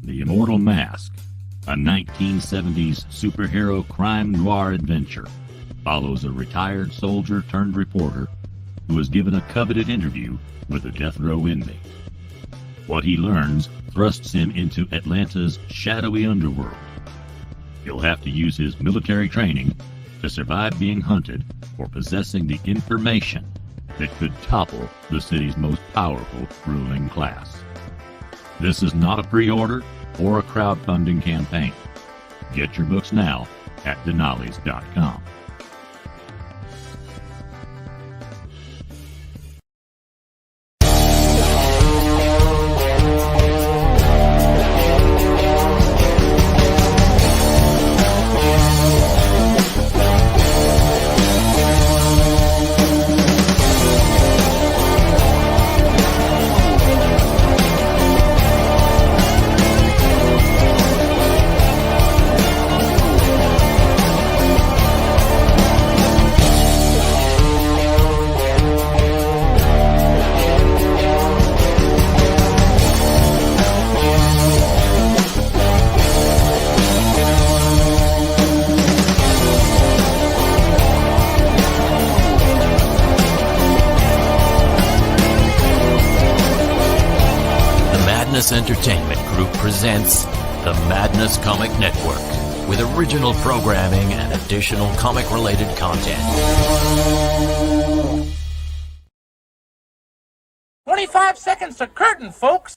The Immortal Mask, a 1970s superhero crime noir adventure, follows a retired soldier turned reporter who is given a coveted interview with a death row inmate. What he learns thrusts him into Atlanta's shadowy underworld. He'll have to use his military training to survive being hunted for possessing the information that could topple the city's most powerful ruling class. This is not a pre-order or a crowdfunding campaign. Get your books now at denali's.com. Entertainment Group presents the Madness Comic Network with original programming and additional comic-related content. 25 seconds to curtain, folks!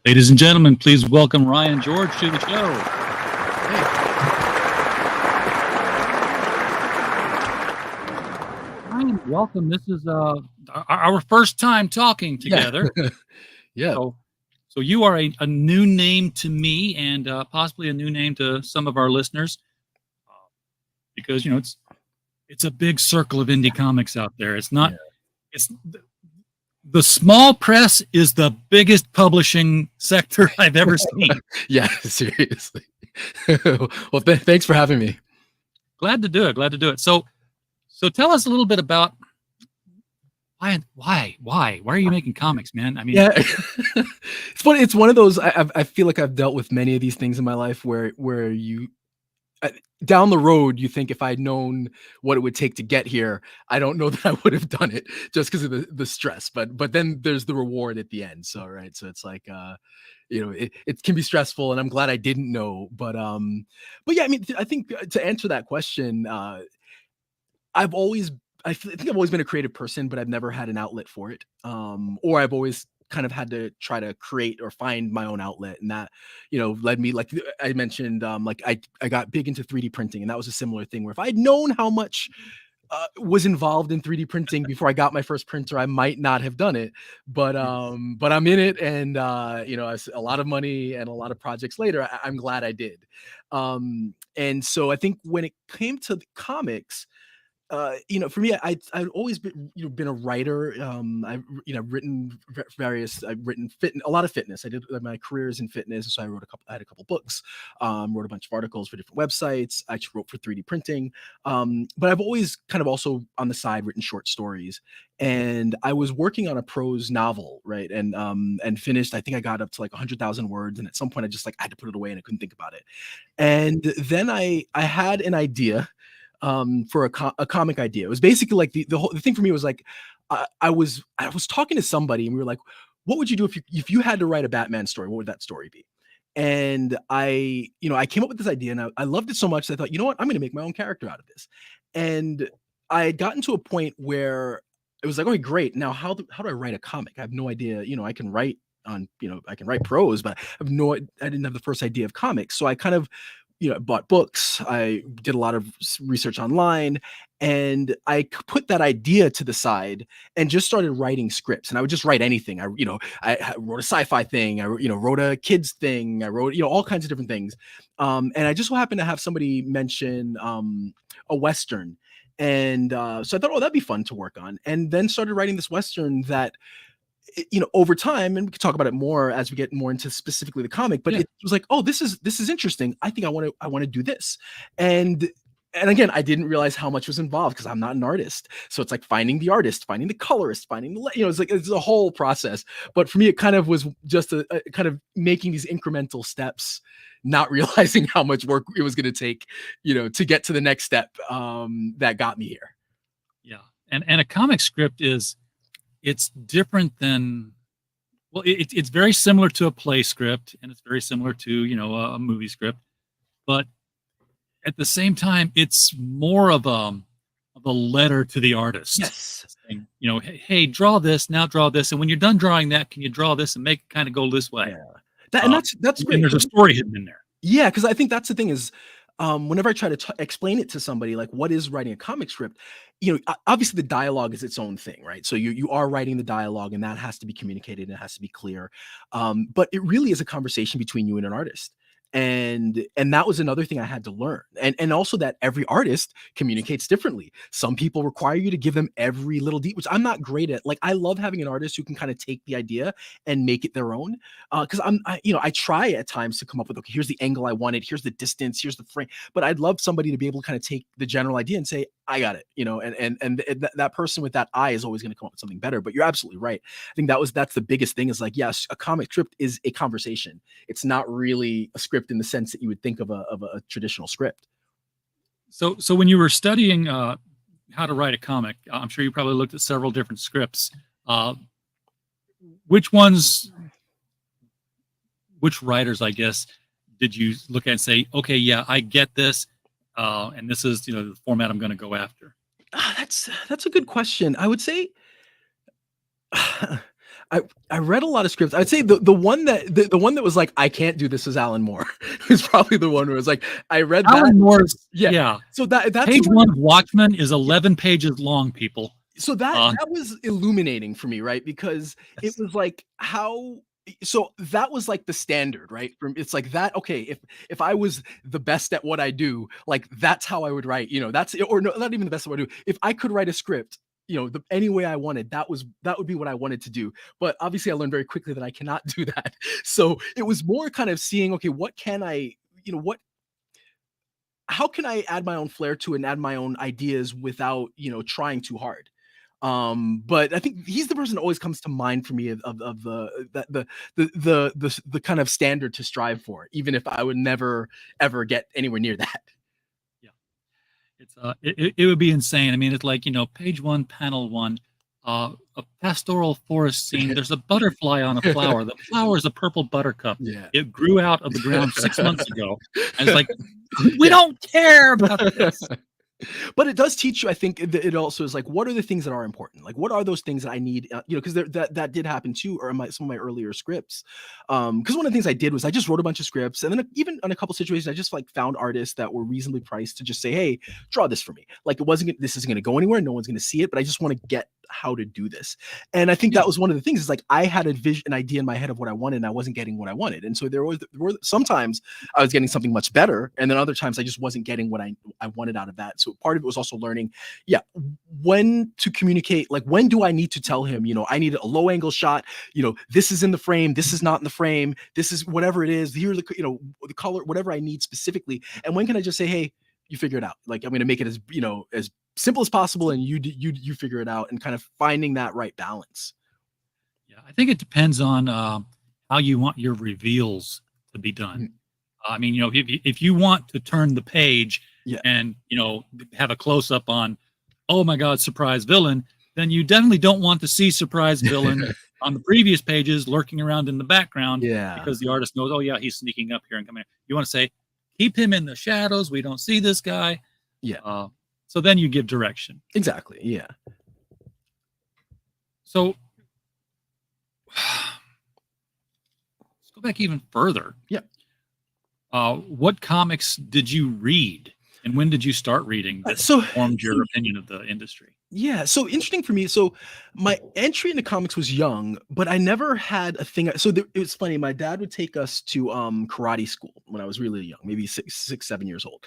Ladies and gentlemen, please welcome Ryan George to the show. Ryan, welcome. This is our first time talking together. Yeah. So you are a new name to me and possibly a new name to some of our listeners because, you know, it's a big circle of indie comics out there. It's not, it's the small press is the biggest publishing sector I've ever seen. Yeah, seriously. Well, thanks for having me. Glad to do it. So tell us a little bit about why are you making comics, man? I mean, yeah, it's funny. It's one of those. I feel like I've dealt with many of these things in my life where you. Down the road, you think if I'd known what it would take to get here, I don't know that I would have done it just because of the stress. But then there's the reward at the end. So right, so it's like you know, it can be stressful, and I'm glad I didn't know. But yeah, I mean, I think to answer that question, I think I've always been a creative person, but I've never had an outlet for it. Or I've always kind of had to try to create or find my own outlet, and that, you know, led me, like I mentioned, like I got big into 3D printing, and that was a similar thing where if I'd known how much was involved in 3D printing before I got my first printer, I might not have done it, but I'm in it, and you know, a lot of money and a lot of projects later, I'm glad I did. And so I think when it came to the comics, you know, for me, I've always been a writer. I've written a lot of fitness. I did my careers in fitness, so I had a couple books, wrote a bunch of articles for different websites. I actually wrote for 3D printing, but I've always kind of also on the side written short stories. And I was working on a prose novel, right, and finished. I think I got up to like 100,000 words, and at some point I just like I had to put it away, and I couldn't think about it. And then I had an idea for a comic idea. It was basically like the thing for me was like, I was talking to somebody, and we were like, what would you do if you had to write a Batman story? What would that story be? And I came up with this idea, and I loved it so much that I thought, you know what, I'm going to make my own character out of this. And I had gotten to a point where it was like, okay, great. Now, how do I write a comic? I have no idea. You know, I can write prose, but I didn't have the first idea of comics. So I kind of I bought books. I did a lot of research online, and I put that idea to the side and just started writing scripts. And I would just write anything. I wrote a sci-fi thing. Wrote a kids thing. I wrote, all kinds of different things. And I just so happened to have somebody mention a Western. And so I thought, oh, that'd be fun to work on. And then started writing this Western that, over time, and we can talk about it more as we get more into specifically the comic, but Yeah. it was like, oh, this is interesting. I think I want to do this. And again, I didn't realize how much was involved because I'm not an artist. So it's like finding the artist, finding the colorist, finding it's a whole process. But for me, it kind of was just a kind of making these incremental steps, not realizing how much work it was going to take, to get to the next step that got me here. Yeah. And a comic script it's different than, well, it's very similar to a play script, and it's very similar to, a movie script, but at the same time, it's more of a letter to the artist. Yes. Saying, hey, draw this, now draw this. And when you're done drawing that, can you draw this and make it kind of go this way? Yeah. And that's great. And there's a story hidden in there. Yeah, because I think that's the thing is, whenever I try to explain it to somebody, like what is writing a comic script, obviously the dialogue is its own thing, right? So you are writing the dialogue, and that has to be communicated, and it has to be clear. But it really is a conversation between you and an artist. And that was another thing I had to learn. And also that every artist communicates differently. Some people require you to give them every little detail, which I'm not great at. Like, I love having an artist who can kind of take the idea and make it their own. Because I try at times to come up with, okay, here's the angle I wanted, here's the distance, here's the frame. But I'd love somebody to be able to kind of take the general idea and say, I got it, and that person with that eye is always going to come up with something better. But you're absolutely right. I think that's the biggest thing is like, yes, a comic script is a conversation. It's not really a script in the sense that you would think of a traditional script. So when you were studying how to write a comic, I'm sure you probably looked at several different scripts. Which writers, I guess, did you look at and say, okay, yeah, I get this, and this is the format I'm going to go after? That's a good question. I would say I read a lot of scripts. I'd say the one that was like, I can't do this was Alan Moore. Is probably the one where it's like, I read Alan Moore's, yeah. So that's page one of Watchmen is 11 pages long, people. So that was illuminating for me, right? Because it was like so that was like the standard, right? It's like that. Okay, if I was the best at what I do, like that's how I would write. Or no, not even the best at what I do. If I could write a script, any way I wanted, that would be what I wanted to do. But obviously, I learned very quickly that I cannot do that. So it was more kind of seeing, okay, what can I, how can I add my own flair to it and add my own ideas without, trying too hard. But I think he's the person that always comes to mind for me of the kind of standard to strive for, even if I would never ever get anywhere near that. Yeah, it's it would be insane. I mean, it's like page one, panel one, a pastoral forest scene. There's a butterfly on a flower. The flower is a purple buttercup. Yeah, it grew out of the ground 6 months ago. And it's like, we don't care about this. But it does teach you, I think, it also is like, what are the things that are important? Like, what are those things that I need? Because that did happen too, or some of my earlier scripts. Because one of the things I did was I just wrote a bunch of scripts, and then even on a couple situations, I just like found artists that were reasonably priced to just say, hey, draw this for me. Like, this isn't going to go anywhere, no one's going to see it, but I just want to get how to do this. And I think that was one of the things is like, I had an idea in my head of what I wanted, and I wasn't getting what I wanted. And so there were sometimes I was getting something much better, and then other times I just wasn't getting what I wanted out of that. So part of it was also learning, when to communicate. Like, when do I need to tell him, I need a low angle shot, this is in the frame, this is not in the frame, this is whatever it is, here, the color, whatever I need specifically. And when can I just say, hey, you figure it out. Like, I'm going to make it as simple as possible, and you figure it out, and kind of finding that right balance. Yeah, I think it depends on how you want your reveals to be done. I mean, if you want to turn the page and have a close up on, oh my God, surprise villain, then you definitely don't want to see surprise villain on the previous pages lurking around in the background. Yeah, because the artist knows, oh yeah, he's sneaking up here and coming. You want to say, keep him in the shadows. We don't see this guy. Yeah. So then you give direction. Exactly. Yeah. So let's go back even further. Yeah. what comics did you read, and when did you start reading that formed your opinion of the industry? Yeah, so interesting for me. So my entry into comics was young, but I never had a thing. So it was funny. My dad would take us to karate school when I was really young, maybe 7 years old.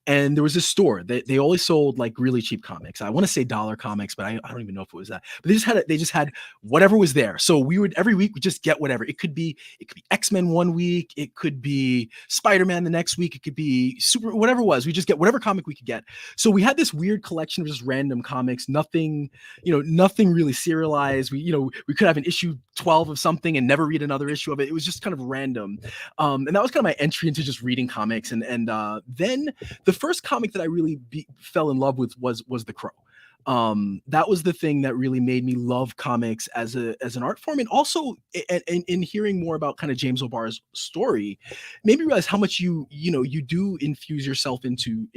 And there was this store that they always sold like really cheap comics. I want to say dollar comics, but I don't even know if it was that. But they just had whatever was there. So we would every week we just get whatever. It could be X-Men one week, it could be Spider-Man the next week, it could be super whatever it was. We just get whatever comic we could get. So we had this weird collection of just random comics. Nothing really serialized. We could have an issue 12 of something and never read another issue of it. It was just kind of random. And that was kind of my entry into just reading comics. And then the first comic that I really fell in love with was The Crow. That was the thing that really made me love comics as an art form, and also in hearing more about kind of James O'Barr's story made me realize how much you do infuse yourself into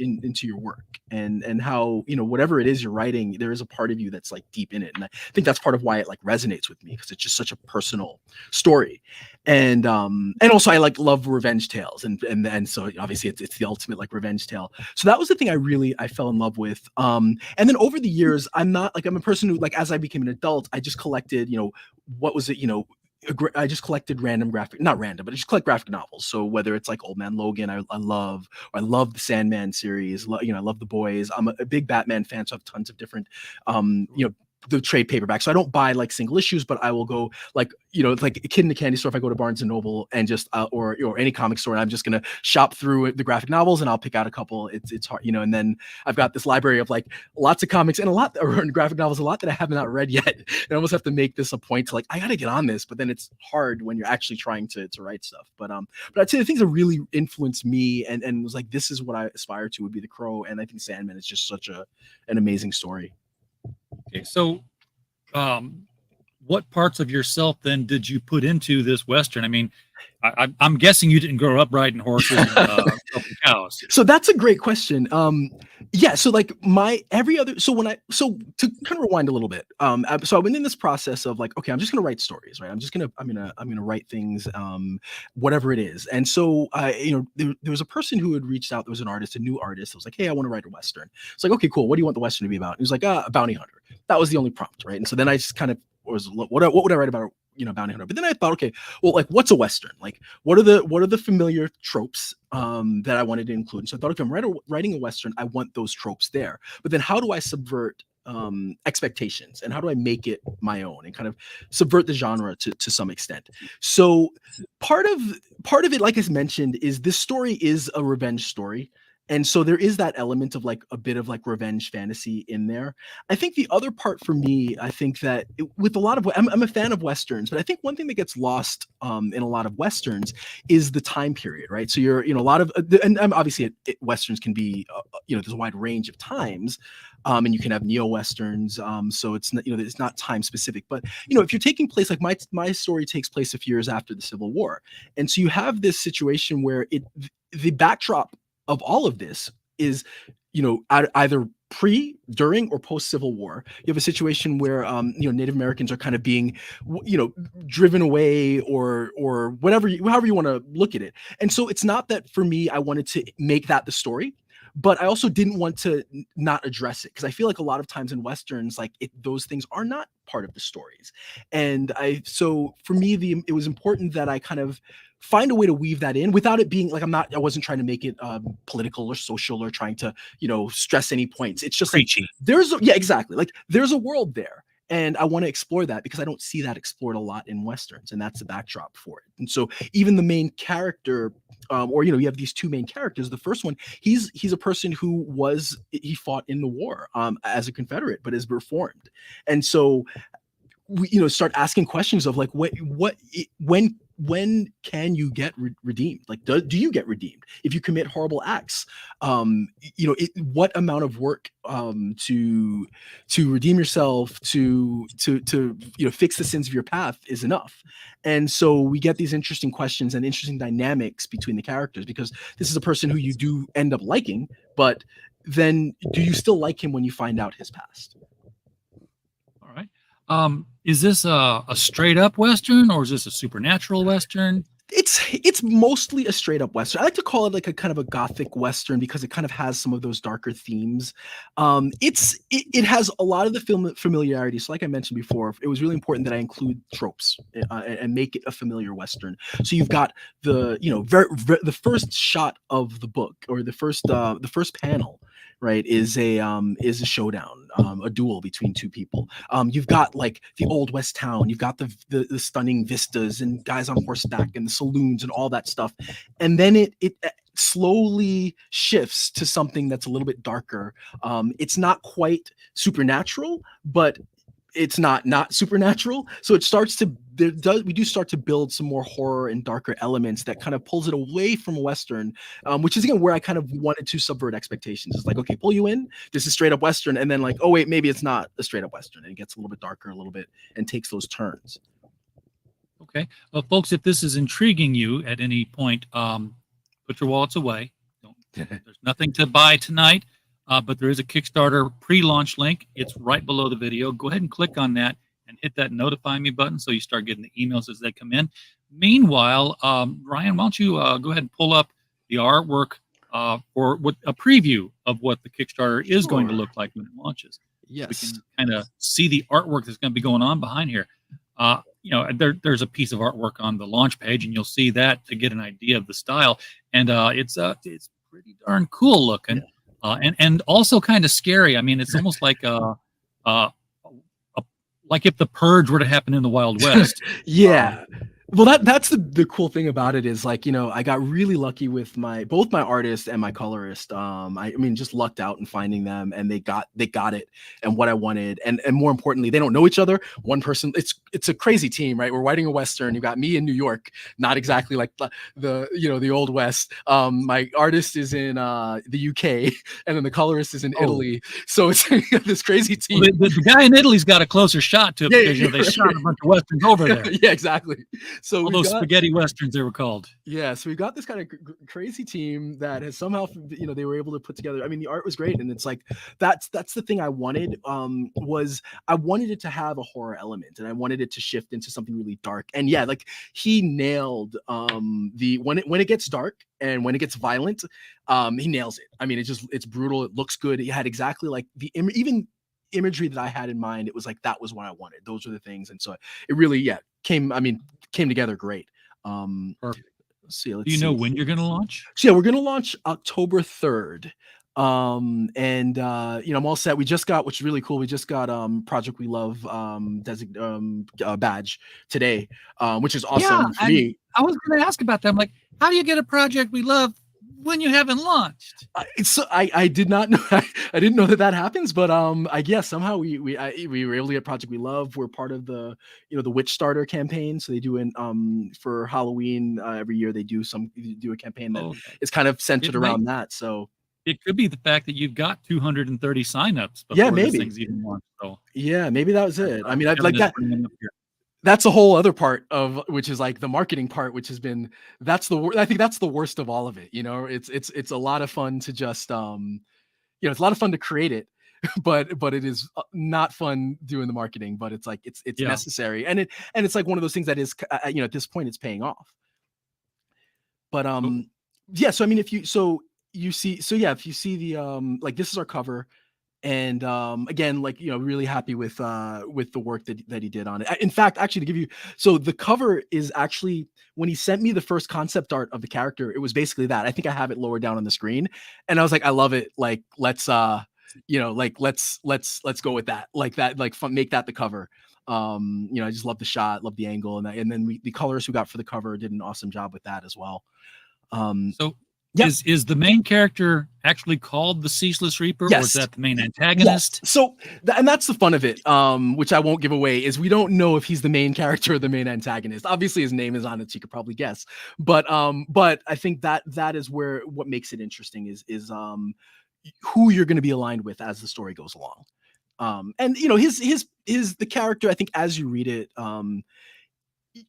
your work, and how whatever it is you're writing, there is a part of you that's like deep in it, and I think that's part of why it like resonates with me, because it's just such a personal story. And also I like love revenge tales, and so obviously it's the ultimate like revenge tale. So that was the thing I fell in love with. And then over the years, I'm a person who, like, as I became an adult, I just collected, I just collected I just collect graphic novels. So whether it's like Old Man Logan, I love the Sandman series, I love The Boys. I'm a big Batman fan, so I have tons of different, the trade paperback. So I don't buy like single issues, but I will go like a kid in the candy store if I go to Barnes and Noble and just or any comic store, and I'm just gonna shop through the graphic novels and I'll pick out a couple. It's hard, and then I've got this library of like lots of comics and graphic novels, a lot that I have not read yet. And I almost have to make this a point to like, I gotta get on this, but then it's hard when you're actually trying to write stuff. But I'd say the things that really influenced me and was like, this is what I aspire to, would be The Crow, and I think Sandman is just such an amazing story. Okay, so what parts of yourself then did you put into this Western? I mean, I'm guessing you didn't grow up riding horses and milking cows. So that's a great question. Yeah. So like so to kind of rewind a little bit. So I went in this process of like, okay, I'm just going to write stories, right? I'm going to write things, whatever it is. And so, there was a person who had reached out. There was an artist, a new artist. I was like, hey, I want to write a Western. It's like, okay, cool. What do you want the Western to be about? He was like, a bounty hunter. That was the only prompt, right? And so then I just kind of was, what would I write about? Bounty hunter. But then I thought, okay, well, like, what's a Western? Like, what are the familiar tropes that I wanted to include? And so I thought, if I'm writing a Western, I want those tropes there. But then how do I subvert expectations, and how do I make it my own and kind of subvert the genre to some extent? So part of it, like I mentioned, is this story is a revenge story. And so there is that element of like a bit of like revenge fantasy in there. I think the other part for me, I think that with a lot of, I'm a fan of Westerns, but I think one thing that gets lost in a lot of Westerns is the time period, right? So you're, a lot of, and obviously Westerns can be, there's a wide range of times. And you can have neo-Westerns. So it's not, it's not time specific, but if you're taking place, like my story takes place a few years after the Civil War. And so you have this situation where the backdrop of all of this is, either pre, during, or post Civil War. You have a situation where, Native Americans are kind of being, driven away or whatever, however you want to look at it. And so it's not that for me, I wanted to make that the story, but I also didn't want to not address it, because I feel like a lot of times in Westerns, like those things are not part of the stories. And so for me, it was important that I kind of find a way to weave that in without it being like, I wasn't trying to make it political or social or trying to, stress any points. It's just preachy. Like, exactly. Like there's a world there. And I want to explore that because I don't see that explored a lot in Westerns, and that's the backdrop for it. And so even the main character, you have these two main characters. The first one, he's a person who he fought in the war as a Confederate, but is reformed. And so we start asking questions of like, when can you get redeemed? Like, do you get redeemed if you commit horrible acts? What amount of work to redeem yourself, to fix the sins of your path is enough? And so we get these interesting questions and interesting dynamics between the characters, because this is a person who you do end up liking, but then do you still like him when you find out his past? All right. Is this a straight up Western, or is this a supernatural Western? It's mostly a straight up Western. I like to call it like a kind of a gothic Western because it kind of has some of those darker themes. It has a lot of the film familiarity. So like I mentioned before, it was really important that I include tropes and make it a familiar Western. So you've got the, the first shot of the book, or the first panel, right, is a showdown, a duel between two people. You've got like the old West town, you've got the stunning vistas and guys on horseback and the saloons and all that stuff, and then it slowly shifts to something that's a little bit darker. It's not quite supernatural, but it's not supernatural. So it starts to we do start to build some more horror and darker elements that kind of pulls it away from Western, which is again where I kind of wanted to subvert expectations. It's like, okay, pull you in. This is straight up Western, and then like, oh wait, maybe it's not a straight up Western, and it gets a little bit darker, a little bit, and takes those turns. Okay, well, folks, if this is intriguing you at any point, put your wallets away. There's nothing to buy tonight. But there is a Kickstarter pre-launch link. It's right below the video. Go ahead and click on that and hit that notify me button so you start getting the emails as they come in. Meanwhile, Ryan, why don't you go ahead and pull up the artwork for a preview of what the Kickstarter is going to look like when it launches. Yes. We can kind of see the artwork that's going to be going on behind here. There's a piece of artwork on the launch page, and you'll see that to get an idea of the style. And it's pretty darn cool looking. Yeah. And also kind of scary. I mean, it's almost like like if the Purge were to happen in the Wild West. Yeah. Well, that's the cool thing about it is, like, I got really lucky with both my artist and my colorist. I mean, just lucked out in finding them, and they got it and what I wanted. And more importantly, they don't know each other. One person, it's a crazy team, right? We're writing a Western. You got me in New York, not exactly like the old West. My artist is in the UK, and then the colorist is in Italy. So it's this crazy team. Well, the guy in Italy's got a closer shot to it because they shot a bunch of Westerns over there. Yeah, exactly. So all those spaghetti Westerns, they were called. Yeah, so we got this kind of crazy team that has somehow, they were able to put together. I mean, the art was great, and it's like that's the thing I wanted. Was I wanted it to have a horror element, and I wanted it to shift into something really dark. And yeah, like he nailed when it gets dark and when it gets violent, he nails it. I mean, it's brutal. It looks good. He had exactly like even imagery that I had in mind. It was like that was what I wanted. Those were the things, and so it really came together great. Perfect. Let's see. Do you know when you're going to launch? So yeah, we're going to launch October 3rd. I'm all set. We just got, which is really cool. We just got Project We Love badge today, which is awesome for me. I was going to ask about that. I'm like, how do you get a Project We Love when you haven't launched? I did not know. I didn't know that happens, but I guess somehow we were able to get Project We Love. We're part of the the Witch Starter campaign. So they do for Halloween every year they do a campaign that is kind of centered around that. So it could be the fact that you've got 230 signups before maybe things even launched. So yeah, maybe that was it. I mean, I'd like that. That's a whole other part of, which is like the marketing part, which has been, I think that's the worst of all of it. It's a lot of fun to just, it's a lot of fun to create it, but it is not fun doing the marketing, but it's like, it's necessary. And it's like one of those things that is, at this point it's paying off. But, yeah. So, I mean, if you see the, like, this is our cover. And again, like, really happy with the work that he did on it. In fact, actually, to give you, so the cover is actually, when he sent me the first concept art of the character, it was basically that. I think I have it lower down on the screen, and I was like, I love it. Like, let's go with that. Like that, like make that the cover. I just love the shot, love the angle, and then the colorist who got for the cover did an awesome job with that as well. So. Yep. Is the main character actually called the Ceaseless Reaper, yes. or is that the main antagonist? Yes. So, and that's the fun of it, which I won't give away, is we don't know if he's the main character or the main antagonist. Obviously, his name is on it, so you could probably guess. But I think that is what makes it interesting is who you're going to be aligned with as the story goes along. And his the character, I think, as you read it,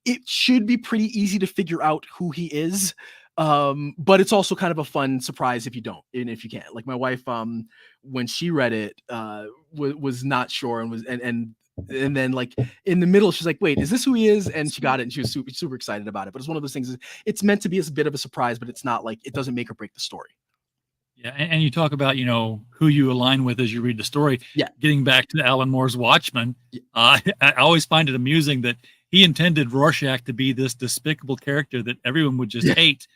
it should be pretty easy to figure out who he is. But it's also kind of a fun surprise if you don't, and if you can't. Like my wife, when she read it, was not sure and And then like in the middle, she's like, wait, is this who he is? And she got it, and she was super, super excited about it. But it's one of those things, it's meant to be a bit of a surprise, but it's not like, it doesn't make or break the story. Yeah, and you talk about, you know, who you align with as you read the story. Yeah. Getting back to Alan Moore's Watchmen, I always find it amusing that he intended Rorschach to be this despicable character that everyone would just hate.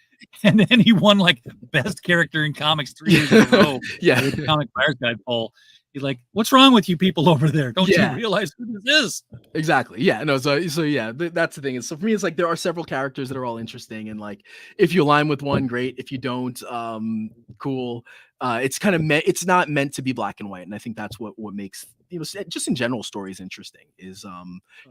And then he won like best character in comics 3 years in a row. With the Comic Buyer's Guide poll. He's like, what's wrong with you people over there? Don't you realize who this is? Exactly. Yeah. No. So yeah, that's the thing. And so for me, it's like there are several characters that are all interesting, and like if you align with one, great. If you don't, cool. It's kind of it's not meant to be black and white, and I think that's what makes, you know, just in general stories interesting. Is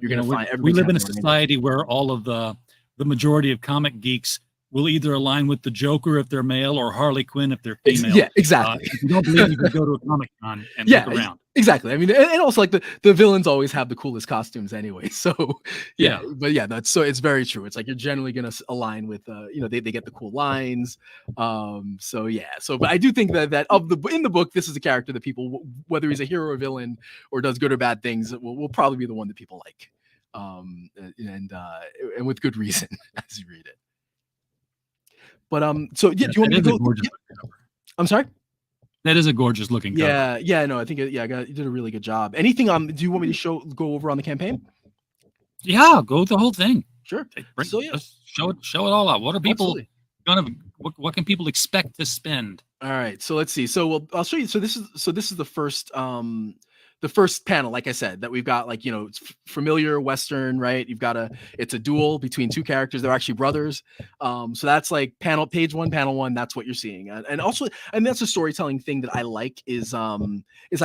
you're gonna find we live in a society where all of the majority of comic geeks will either align with the Joker if they're male or Harley Quinn if they're female. Yeah, exactly. If you don't believe, you can go to a Comic Con and look around. Exactly. I mean, and also like the villains always have the coolest costumes anyway. So but yeah, that's, so it's very true. It's like you're generally gonna align with you know, they get the cool lines. So yeah. So but I do think that in the book, this is a character that people, whether he's a hero or villain or does good or bad things, will probably be the one that people like. And with good reason as you read it. But so yeah, do you want me to go? I'm sorry. That is a gorgeous looking cover. Yeah. No, I think you did a really good job. Anything do you want me to go over on the campaign? Yeah, go the whole thing. Sure. So yeah, show it all out. What are people what can people expect to spend? All right. So let's see. So I'll show you. So this is the first panel, like I said, that we've got, like, you know, it's familiar Western, right? You've got it's a duel between two characters. They're actually brothers. So that's like page one, panel one. That's what you're seeing. And also, and that's a storytelling thing that I like is I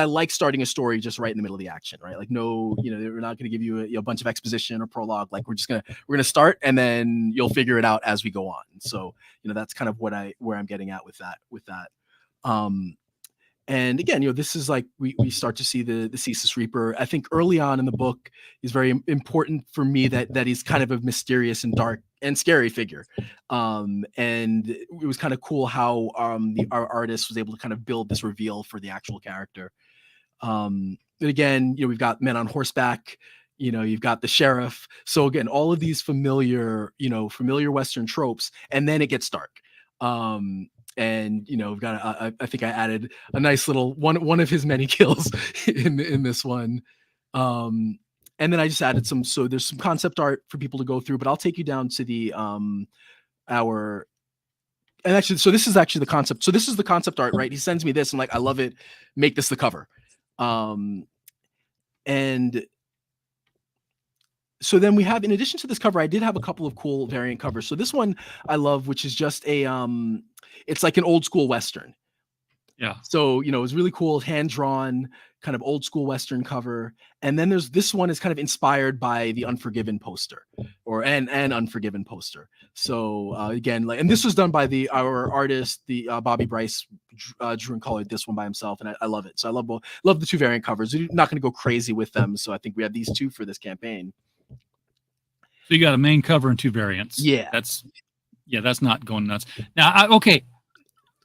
like starting a story just right in the middle of the action, right? Like, no, you know, we're not going to give you a bunch of exposition or prologue. Like we're going to start, and then you'll figure it out as we go on. So, you know, that's kind of where I'm getting at with that. And again, you know, this is like we start to see the Ceaseless Reaper. I think early on in the book is very important for me that he's kind of a mysterious and dark and scary figure. And it was kind of cool how our artist was able to kind of build this reveal for the actual character. And again, you know, we've got men on horseback. You know, you've got the sheriff. So again, all of these familiar Western tropes, and then it gets dark. And you know, we've got I think I added a nice little one of his many kills in this one. And then I just added so there's some concept art for people to go through, but I'll take you down to the and actually, so this is actually the concept. So this is the concept art, right? He sends me this. I'm like, I love it. Make this the cover. And so then we have, in addition to this cover, I did have a couple of cool variant covers. So this one I love, which is just it's like an old school Western. Yeah. So, you know, it was really cool, hand drawn, kind of old school Western cover. And then there's this one is kind of inspired by the Unforgiven poster, or an Unforgiven poster. So again, and this was done by our artist, Bobby Bryce, drew and colored this one by himself, and I love it. So I love the two variant covers. We're not going to go crazy with them, so I think we have these two for this campaign. So you got a main cover and two variants. Yeah. That's not going nuts. Now, okay.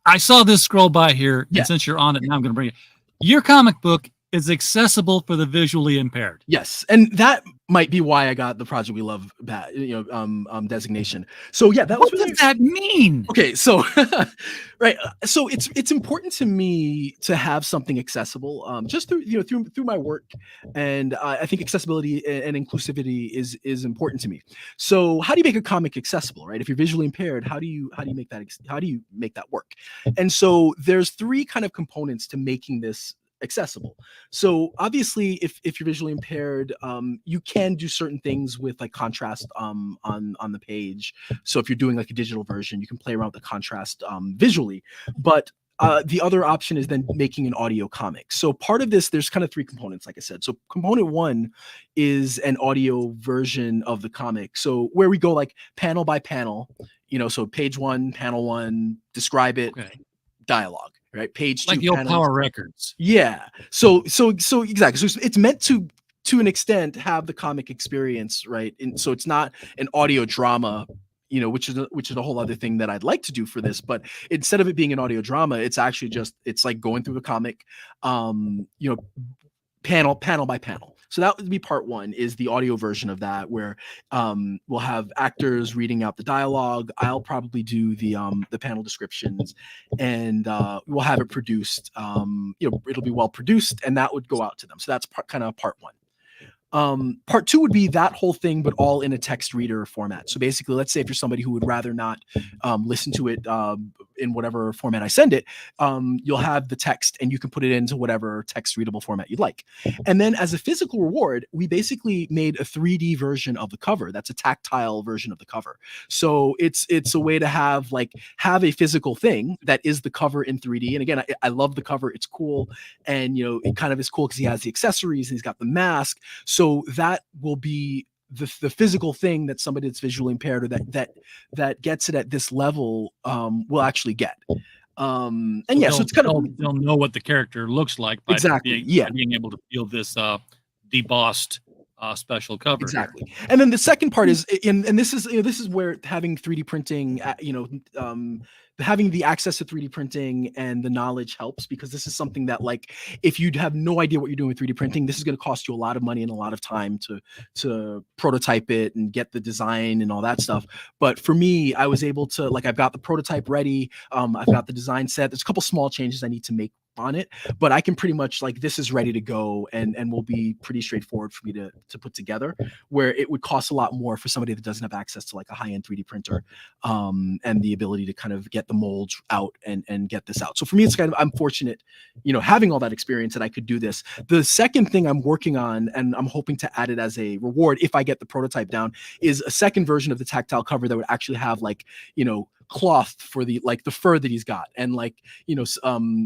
I saw this scroll by here, and since you're on it, now I'm going to bring it. Your comic book is accessible for the visually impaired. Yes, and that might be why I got the Project We Love designation. So yeah, what does that mean? Okay, so right, so it's important to me to have something accessible, just through my work, and I think accessibility and inclusivity is important to me. So how do you make a comic accessible, right? If you're visually impaired, how do you make that work? And so there's three kind of components to making this accessible. So obviously, if you're visually impaired, you can do certain things with like contrast on the page. So if you're doing like a digital version, you can play around with the contrast visually. But the other option is then making an audio comic. So part of this, there's kind of three components, like I said. So component one is an audio version of the comic. So where we go like panel by panel, you know, so page one, panel one, describe it, dialogue. Right, page two, like the old Power Records. Yeah. So exactly. So it's meant to an extent have the comic experience, right? And so it's not an audio drama, you know, which is a whole other thing that I'd like to do for this. But instead of it being an audio drama, it's actually it's like going through the comic, you know, panel by panel. So that would be part one, is the audio version of that, where we'll have actors reading out the dialogue. I'll probably do the panel descriptions, and we'll have it produced. It'll be well produced, and that would go out to them. So that's kind of part one. Part two would be that whole thing, but all in a text reader format. So basically, let's say if you're somebody who would rather not listen to it in whatever format I send it, you'll have the text and you can put it into whatever text readable format you'd like. And then as a physical reward, we basically made a 3D version of the cover. That's a tactile version of the cover. So it's a way to have a physical thing that is the cover in 3D. And again, I love the cover. It's cool. And, it kind of is cool because he has the accessories and he's got the mask. So that will be the physical thing that somebody that's visually impaired or that gets it at this level will actually get. So it's kind of, they'll know what the character looks like by being able to feel this debossed special cover. Exactly. And then the second part is, and this is where having 3D printing, having the access to 3D printing and the knowledge helps, because this is something that, if you have no idea what you're doing with 3D printing, this is going to cost you a lot of money and a lot of time to prototype it and get the design and all that stuff. But for me, I was able to, I've got the prototype ready. I've got the design set. There's a couple small changes I need to make on it, but I can pretty much, this is ready to go and will be pretty straightforward for me to put together, where it would cost a lot more for somebody that doesn't have access to a high-end 3D printer and the ability to kind of get the molds out and get this out. So for me, it's kind of, I'm fortunate, having all that experience that I could do this. The second thing I'm working on, and I'm hoping to add it as a reward if I get the prototype down, is a second version of the tactile cover that would actually have cloth for the fur that he's got, and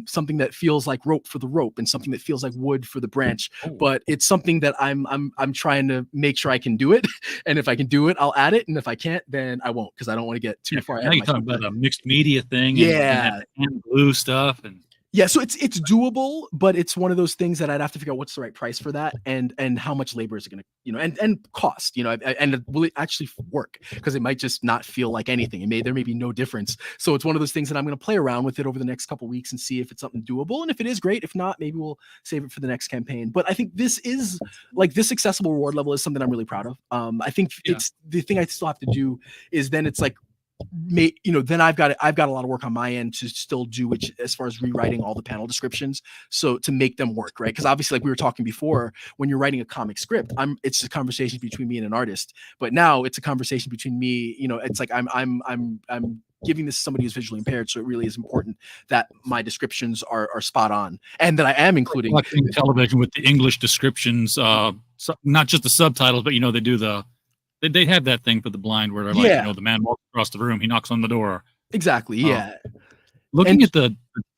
something that feels like rope for the rope, and something that feels like wood for the branch. But it's something that I'm trying to make sure I can do it, and if I can do it, I'll add it, and if I can't, then I won't, because I don't want to get too far ahead. Now you're talking about a mixed media thing, and glue stuff, and yeah, so it's doable, but it's one of those things that I'd have to figure out what's the right price for that, and how much labor is it going to, and cost, and will it actually work? Because it might just not feel like anything. There may be no difference. So it's one of those things that I'm going to play around with it over the next couple of weeks and see if it's something doable. And if it is, great. If not, maybe we'll save it for the next campaign. But I think this is this accessible reward level is something I'm really proud of. I think it's the thing I still have to do is then it's then I've got a lot of work on my end to still do, which as far as rewriting all the panel descriptions, so to make them work, right? Because obviously, like we were talking before, when you're writing a comic script, it's a conversation between me and an artist, but now it's a conversation between me. It's I'm giving this to somebody who's visually impaired, so it really is important that my descriptions are spot on, and that I am including television with the English descriptions, not just the subtitles, but they do they have that thing for the blind where they're the man walks across the room, he knocks on the door. Exactly. Yeah. Looking at the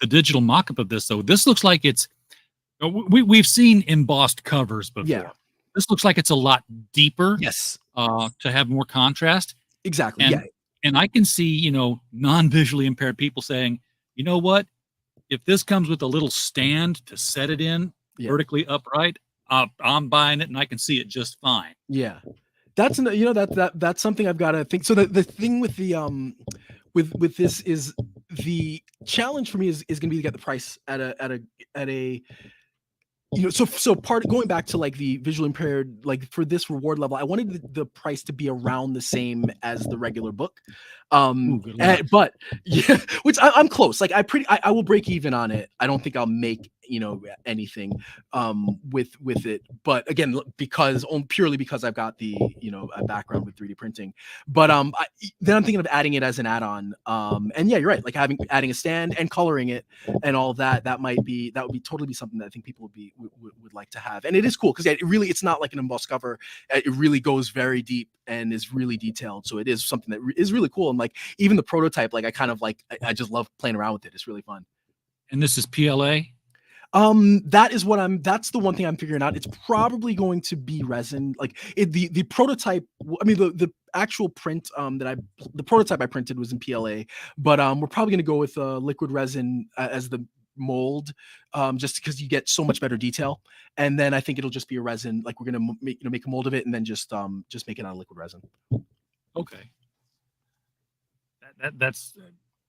digital mock-up of this, though, this looks like it's we've seen embossed covers before. Yeah. This looks like it's a lot deeper. Yes. To have more contrast. Exactly. And I can see, non-visually impaired people saying, you know what? If this comes with a little stand to set it in vertically upright, I'm buying it and I can see it just fine. Yeah. That's that's something I've got to think. So the thing with the with this is the challenge for me is going to be to get the price at a so part going back to the visually impaired, for this reward level, I wanted the price to be around the same as the regular book. But yeah, which I'm close. I will break even on it. I don't think I'll make anything with it, but again, purely because I've got the a background with 3D printing. But then I'm thinking of adding it as an add-on. And yeah, you're right. Adding a stand and coloring it and all that. That would be totally be something that I think people would like to have. And it is cool because it's not like an embossed cover. It really goes very deep and is really detailed. So it is something that is really cool. And even the prototype, I just love playing around with it. It's really fun. And this is PLA. That's the one thing I'm figuring out. It's probably going to be resin. The prototype, the actual print the prototype I printed was in PLA, but we're probably going to go with liquid resin as the mold, just because you get so much better detail. And then I think it'll just be a resin. We're going to make a mold of it and then just make it out of liquid resin. Okay.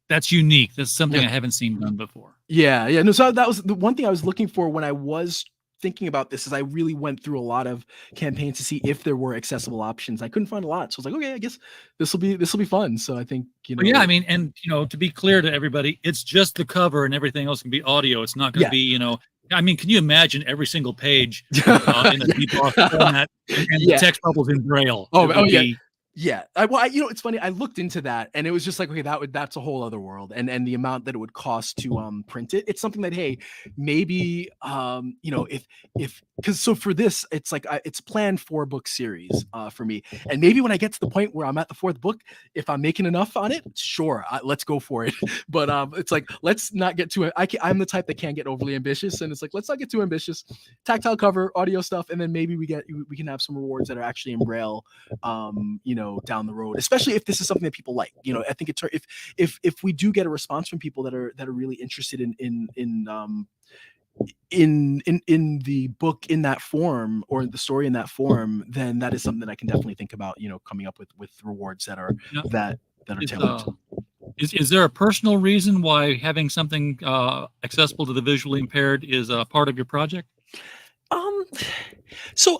That's unique. That's something I haven't seen done before. Yeah. No, so that was the one thing I was looking for when I was thinking about this is I really went through a lot of campaigns to see if there were accessible options. I couldn't find a lot, so I was like, okay, I guess this will be fun. So I think Well, yeah, I mean, and to be clear to everybody, it's just the cover and everything else can be audio. It's not going to be, I mean, can you imagine every single page in a deep format and the text bubbles in Braille? Yeah. It's funny. I looked into that and it was just like, okay, that's a whole other world. And the amount that it would cost to print it. It's something that, hey, maybe because for this, it's like it's planned 4-book series for me. And maybe when I get to the point where I'm at the 4th book, if I'm making enough on it, sure, let's go for it. But it's like, let's not get too I'm the type that can't get overly ambitious. And it's like, let's not get too ambitious. Tactile cover, audio stuff, and then maybe we can have some rewards that are actually in Braille, down the road, especially if this is something that people like. I think if we do get a response from people that are really interested in the book in that form or the story in that form, then that is something that I can definitely think about, coming up with rewards that are that are tailored. Is there a personal reason why having something accessible to the visually impaired is a part of your project? So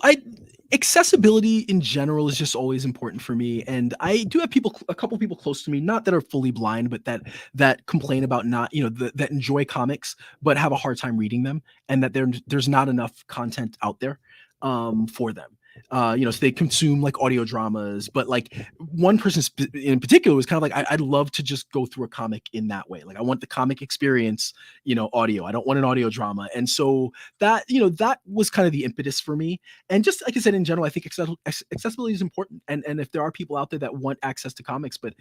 accessibility in general is just always important for me, and I do have a couple people close to me, not that are fully blind, but that complain about not, that enjoy comics but have a hard time reading them, and that there's not enough content out there for them. So they consume like audio dramas, but like one person in particular was kind of like, I'd love to just go through a comic in that way. Like I want the comic experience, audio. I don't want an audio drama. And so that was kind of the impetus for me. And just like I said, in general, I think accessibility is important. And if there are people out there that want access to comics, but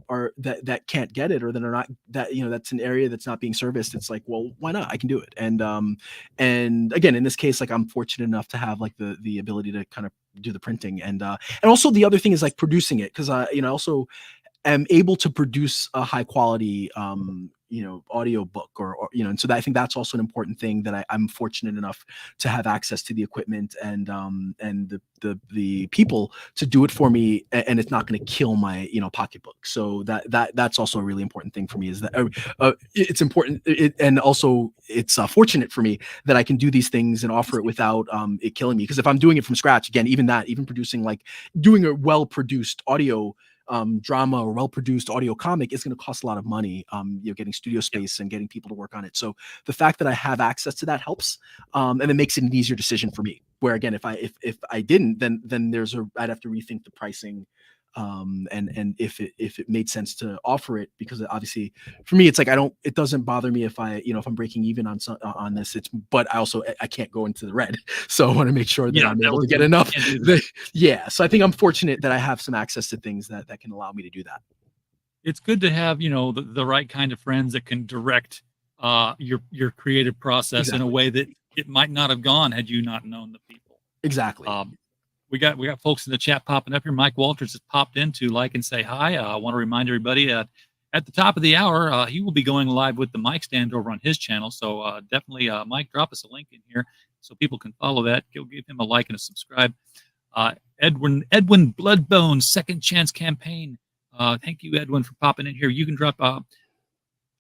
are that can't get it, or that are not, that, that's an area that's not being serviced, it's like, well, why not? I can do it. And again, in this case, like I'm fortunate enough to have like the ability to kind of do the printing, and also the other thing is like producing it, because I also am able to produce a high quality audio book, or and so I think that's also an important thing, that I'm fortunate enough to have access to the equipment and the people to do it for me, and it's not going to kill my pocketbook. So that's also a really important thing for me, is that it's important, and also it's fortunate for me that I can do these things and offer it without it killing me, because if I'm doing it from scratch, again, even producing, like doing a well produced audio drama or well-produced audio comic is going to cost a lot of money, getting studio space and getting people to work on it. So the fact that I have access to that helps, and it makes it an easier decision for me, where again, if I didn't, then I'd have to rethink the pricing, and if it made sense to offer it, because obviously for me, it's like, it doesn't bother me if if I'm breaking even on this, but I can't go into the red. So I want to make sure that I'm able to get enough. So I think I'm fortunate that I have some access to things that can allow me to do that. It's good to have, the right kind of friends that can direct your creative process in a way that it might not have gone had you not known the people. Exactly. We got folks in the chat popping up here. Mike Walters has popped in to like and say hi. I want to remind everybody at the top of the hour, he will be going live with the mic stand over on his channel. So definitely, Mike, drop us a link in here so people can follow that. Give him a like and a subscribe. Edwin Bloodbone, Second Chance Campaign. Thank you, Edwin, for popping in here. You can drop,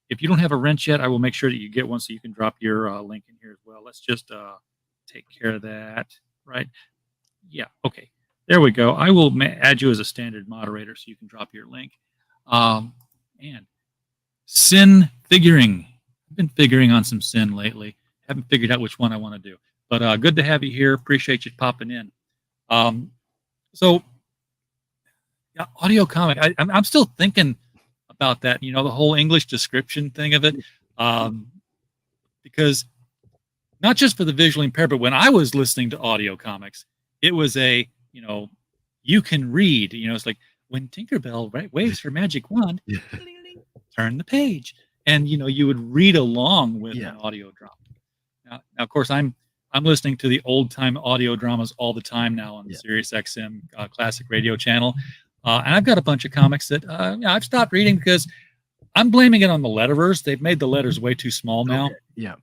if you don't have a wrench yet, I will make sure that you get one so you can drop your link in here as well. Let's just take care of that, right? Yeah, okay. There we go. I will add you as a standard moderator so you can drop your link. And Sin Figuring. I've been figuring on some Sin lately. Haven't figured out which one I want to do. But good to have you here. Appreciate you popping in. So, yeah, audio comic. I'm still thinking about that, the whole English description thing of it. Because not just for the visually impaired, but when I was listening to audio comics, it was you can read, it's like, when Tinkerbell waves her magic wand, turn the page. And, you would read along with an audio drama. Now, of course, I'm listening to the old time audio dramas all the time now on the Sirius XM classic radio channel. And I've got a bunch of comics that I've stopped reading because I'm blaming it on the letterers. They've made the letters way too small now. Okay. Yeah.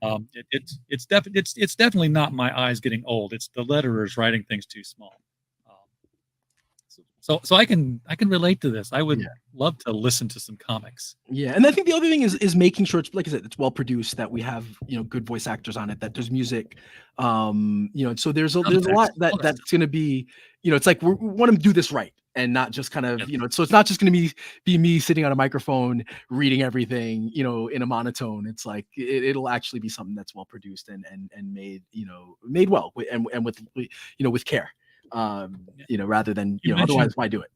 It's definitely not my eyes getting old. It's the letterers writing things too small. So I can relate to this. I would Yeah. love to listen to some comics. Yeah, and I think the other thing is making sure it's, like I said, it's well produced, that we have, good voice actors on it, that there's music, so there's a lot Context, all that that's stuff. going to be, it's like we want to do this right, and not just kind of, Yes. so it's not just going to be me sitting on a microphone reading everything, in a monotone. It's like it'll actually be something that's well produced and made, made well, and with, with care, rather than, You otherwise mentioned why do it?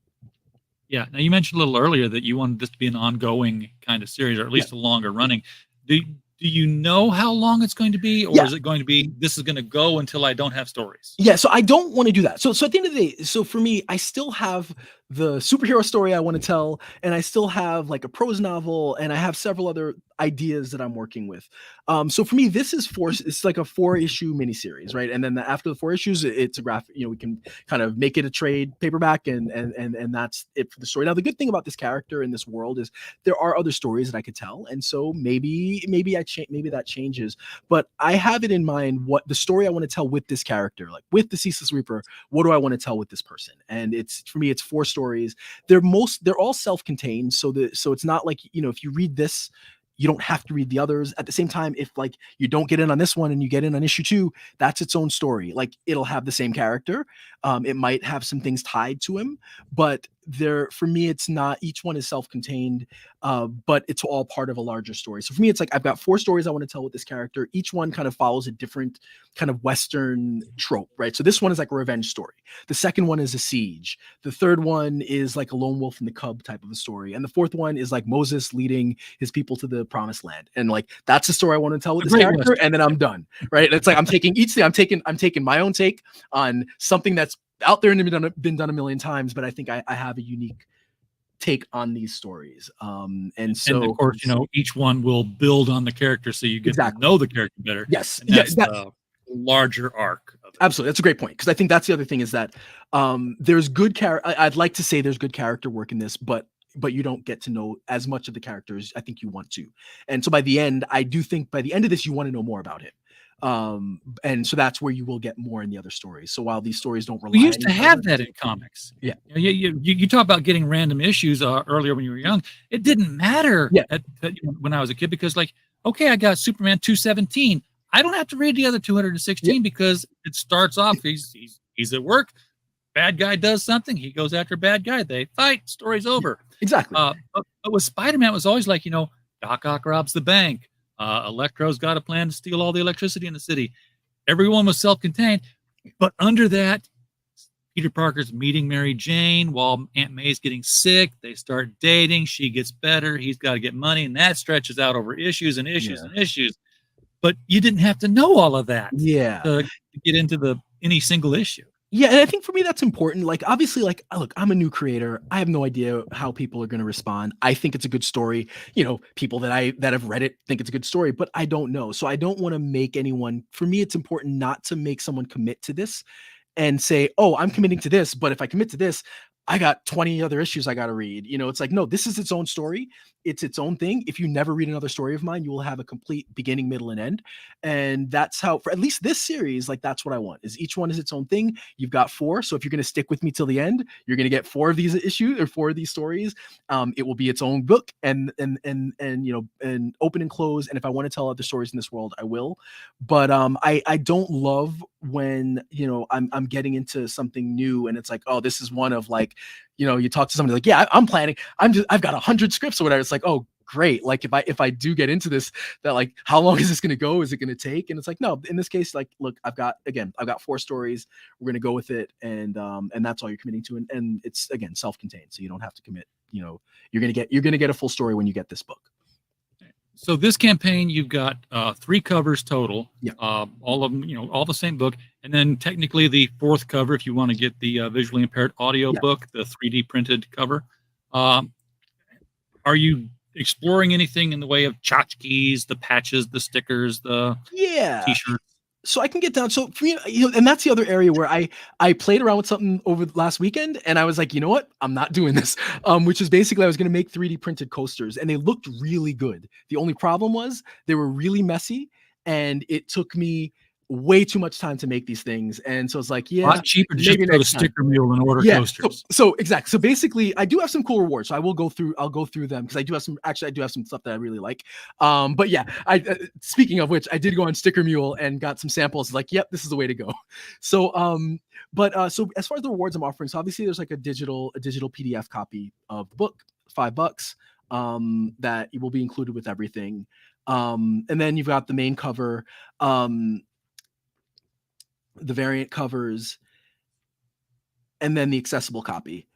Yeah. Now you mentioned a little earlier that you wanted this to be an ongoing kind of series, or at Yeah. least a longer running. Do you know how long it's going to be, or Yeah. is it going to be this is going to go until I don't have stories? Yeah, so I don't want to do that. So at the end of the day, so for me, I still have the superhero story I want to tell, and I still have like a prose novel, and I have several other ideas that I'm working with. So for me, this is it's like a 4-issue miniseries, right? And then after the 4 issues, it's a graphic. We can kind of make it a trade paperback, and that's it for the story. Now, the good thing about this character in this world is there are other stories that I could tell, and so maybe maybe that changes. But I have it in mind what the story I want to tell with this character, like with the Ceaseless Reaper. What do I want to tell with this person? And it's, for me, it's 4 stories. They're all self-contained, so it's not like, if you read this, you don't have to read the others. At the same time, if like you don't get in on this one and you get in on issue 2, that's its own story. Like, it'll have the same character. It might have some things tied to him, but for me, it's not, each one is self-contained, but it's all part of a larger story. So for me, it's like I've got 4 stories I want to tell with this character. Each one kind of follows a different kind of Western trope, right? So this one is like a revenge story. The second one is a siege. The third one is like a lone wolf and the cub type of a story. And the fourth one is like Moses leading his people to the promised land. And like, that's the story I want to tell with this character. And then I'm done, right? It's like I'm taking each thing, I'm taking my own take on something that's out there and been done a million times, but I think I have a unique take on these stories. And so, of course, each one will build on the character, so you get to know the character better. Yes, and that's the larger arc of it. Absolutely, that's a great point, because I think that's the other thing is that there's good character. I'd like to say there's good character work in this, but you don't get to know as much of the characters I think you want to. And so by the end, I do think by the end of this, you want to know more about him. And so that's where you will get more in the other stories. So while these stories don't rely, we used to have that in comics. Yeah, you talk about getting random issues earlier when you were young. It didn't matter when I was a kid, because like, okay, I got Superman 217. I don't have to read the other 216 because it starts off. He's at work. Bad guy does something. He goes after bad guy. They fight. Story's over. Exactly. But with Spider-Man, it was always like, Doc Ock robs the bank. Electro's got a plan to steal all the electricity in the city. Everyone was self-contained, but under that, Peter Parker's meeting Mary Jane while Aunt May's getting sick. They start dating. She gets better. He's got to get money, and that stretches out over issues and issues and issues. But you didn't have to know all of that to get into any single issue. Yeah, and I think for me that's important. Like, obviously, like, look, I'm a new creator. I have no idea how people are going to respond. I think it's a good story. People that have read it think it's a good story, but I don't know. So I don't want to make anyone. For me, it's important not to make someone commit to this and say, "Oh, I'm committing to this," but if I commit to this, I got 20 other issues I got to read. It's like, no, this is its own story. It's its own thing. If you never read another story of mine, you will have a complete beginning, middle, and end. And that's how, for at least this series, like, that's what I want, is each one is its own thing. You've got 4. So if you're going to stick with me till the end, you're going to get 4 of these issues or 4 of these stories. It will be its own book and open and close. And if I want to tell other stories in this world, I will. But I don't love when, I'm getting into something new and it's like, oh, this is one of like, you talk to somebody like, yeah, I'm planning. I've got 100 scripts or whatever. It's like, oh, great. Like, if I do get into this, that like, how long is this going to go? Is it going to take? And it's like, no, in this case, like, look, I've got 4 stories. We're going to go with it. And that's all you're committing to. And it's, again, self-contained. So you don't have to commit, you're going to get a full story when you get this book. So this campaign, you've got 3 covers total. Yeah. All of them, all the same book. And then technically the 4th cover, if you want to get the visually impaired audio book, the 3D printed cover. Are you exploring anything in the way of tchotchkes, the patches, the stickers, the t-shirts? So I can get down. So for me, and that's the other area where I played around with something over the last weekend, and I was like, you know what? I'm not doing this. Which is basically I was going to make 3D printed coasters, and they looked really good. The only problem was they were really messy, and it took me way too much time to make these things, and so it's like, A yeah, lot cheaper to just maybe go to next time. Sticker Mule and order Yeah. coasters. So exactly. So basically, I do have some cool rewards. So I'll go through them because I do have some. Actually, I do have some stuff that I really like. But yeah, speaking of which, I did go on Sticker Mule and got some samples. Like, yep, this is the way to go. So so as far as the rewards I'm offering, so obviously there's like a digital PDF copy of the book, $5, that will be included with everything. And then you've got the main cover, the variant covers, and then the accessible copy.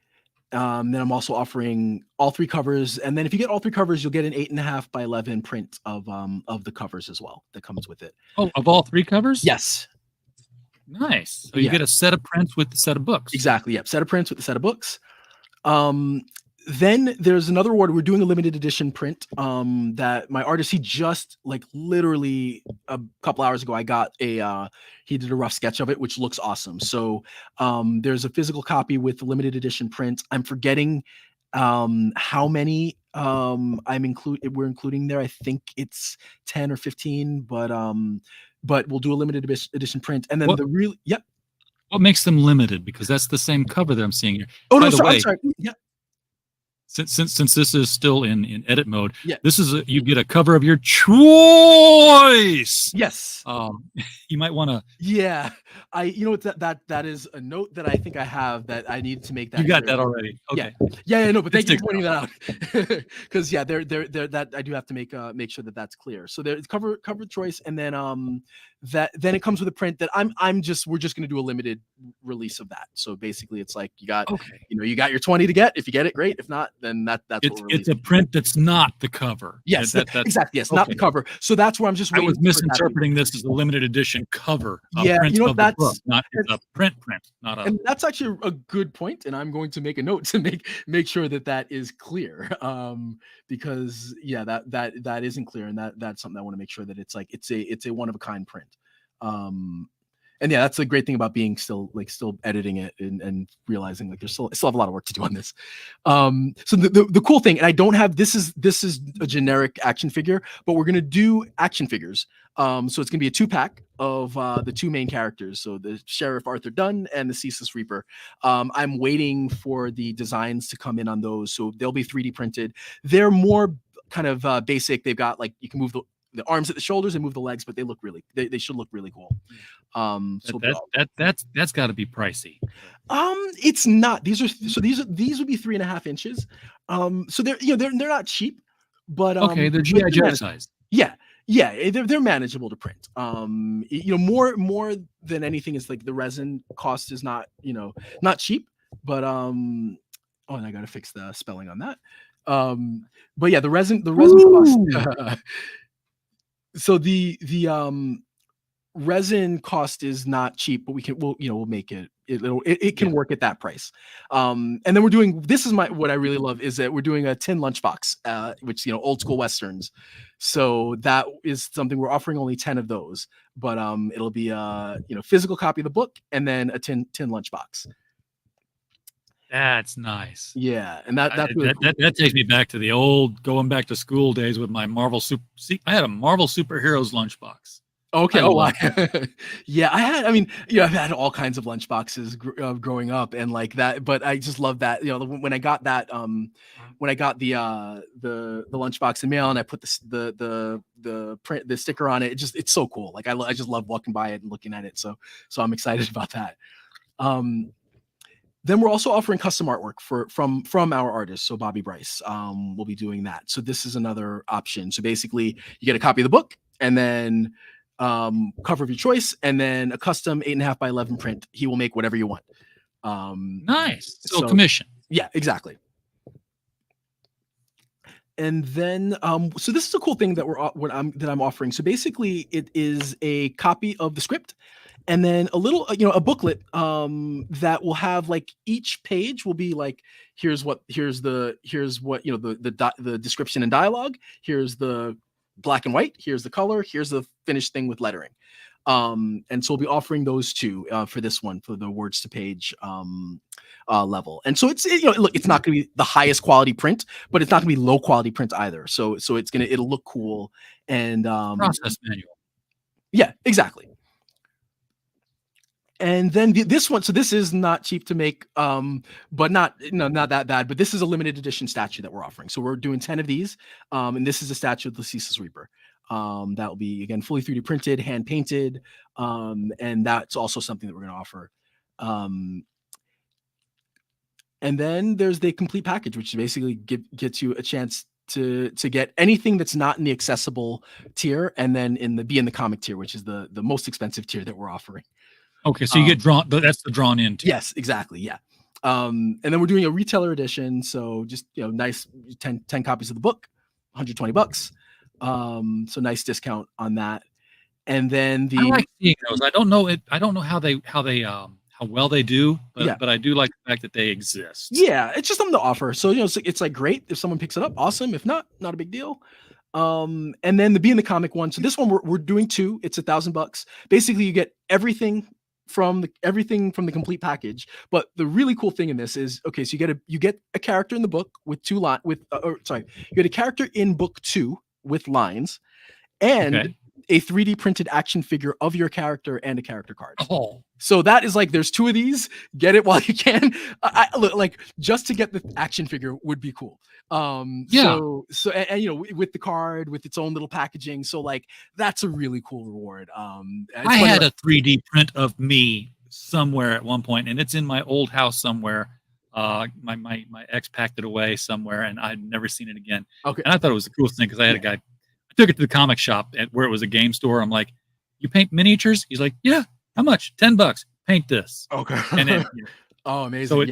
Then I'm also offering all 3 covers, and then if you get all 3 covers, you'll get an 8.5 by 11 print of the covers as well that comes with it. Oh, of all 3 covers? Yes. Nice. So you get a set of prints with the set of books. Exactly. Yep. Set of prints with the set of books. Then there's another award. We're doing a limited edition print that my artist, he just like literally a couple hours ago, I got he did a rough sketch of it, which looks awesome. So there's a physical copy with the limited edition print. I'm forgetting how many we're including there. I think it's 10 or 15, but we'll do a limited edition print. And then what makes them limited? Because that's the same cover that I'm seeing here. Oh, no, sorry. I'm sorry. Yeah. Since this is still in edit mode, yeah, this is you get a cover of your choice. Yes. You might want to. Yeah, that is a note that I think I have that I need to make that. You got that already. Okay. Yeah. No, but thank you for pointing that out. Because they're that I do have to make sure that that's clear. So there's cover choice, and then then it comes with a print that we're just going to do a limited release of that. So basically, it's like you got you got your 20 to get. If you get it, great. If not, then that's it's a print that's not the cover. Yes, exactly. Yes, not the cover. So that's where I'm just. I was misinterpreting this as a limited edition cover. Yeah, print of that's the book, not it's a print, not a. And that's actually a good point, and I'm going to make a note to make sure that is clear. Because that isn't clear, and that's something I want to make sure that it's like it's a one of a kind print. And that's the great thing about being still editing it and realizing like I still have a lot of work to do on this. So the cool thing, and I don't have this is a generic action figure, but we're gonna do action figures. So it's gonna be a 2-pack of the 2 main characters, so the Sheriff Arthur Dunn and the Ceaseless Reaper. I'm waiting for the designs to come in on those, so they'll be 3D printed. They're more kind of basic. They've got like you can move the arms at the shoulders and move the legs, but they look they should look really cool. So that's got to be pricey. It's not. These would be 3.5 inches. So they're not cheap, but okay, they're GI Joe size. Yeah, they're manageable to print. More than anything is like the resin cost is not not cheap, but and I gotta fix the spelling on that. But yeah, the resin cost. So the resin cost is not cheap, but we'll make it. It can work at that price. And then we're doing, this is what I really love is that we're doing a tin lunchbox, which old school Westerns. So that is something we're offering only 10 of those, but it'll be a physical copy of the book and then a tin lunchbox. That's nice. Yeah, and that's really cool. that takes me back to the old going back to school days with my Marvel I had a Marvel superheroes lunchbox. Okay. Yeah, I've had all kinds of lunchboxes growing up and like that, but I just love that. When I got that, when I got the lunchbox in mail and I put the print, the sticker on it, it's so cool. Like I just love walking by it and looking at it. So I'm excited about that. Then we're also offering custom artwork from our artist. So Bobby Bryce will be doing that. So this is another option. So basically you get a copy of the book and then cover of your choice and then a custom 8.5 by 11 print. He will make whatever you want. Nice. So commission. Yeah, exactly. And then, so this is a cool thing that I'm offering. So basically it is a copy of the script. And then a little, a booklet that will have like each page will be like, here's what the description and dialogue. Here's the black and white. Here's the color. Here's the finished thing with lettering. And so we'll be offering those two for this one for the words to page level. And so look, it's not going to be the highest quality print, but it's not going to be low quality print either. So it'll look cool and process manual. Yeah, exactly. And then this one, so this is not cheap to make, but not that bad. But this is a limited edition statue that we're offering. So we're doing 10 of these, and this is a statue of the Ceaseless Reaper. That will be again fully 3D printed, hand painted, and that's also something that we're going to offer. And then there's the complete package, which basically gets you a chance to get anything that's not in the accessible tier, and then in the comic tier, which is the most expensive tier that we're offering. Okay, so you get drawn, but that's the drawn in tier. Yes, exactly. Yeah. And then we're doing a retailer edition, so just nice 10 copies of the book, $120. So nice discount on that. And then I like seeing those. I don't know how well they do, but I do like the fact that they exist. Yeah, it's just something to offer. So it's like great if someone picks it up, awesome. If not a big deal. And then the Be in the Comic one. So this one we're doing 2. It's $1,000. Basically, you get everything from the complete package. But the really cool thing in this is, okay, so you get a character in the book with you get a character in book 2 with lines, and a 3D printed action figure of your character and a character card. Oh, so that is like, there's 2 of these. Get it while you can. Like just to get the action figure would be cool. So with the card, with its own little packaging. So like, that's a really cool reward. I had a 3D print of me somewhere at one point, and it's in my old house somewhere. My ex packed it away somewhere, and I'd never seen it again. Okay. And I thought it was the coolest thing because I had a guy. I took it to the comic shop where it was a game store. I'm like, "You paint miniatures?" He's like, "Yeah." How much? $10. Paint this. Okay. And then, oh, amazing. So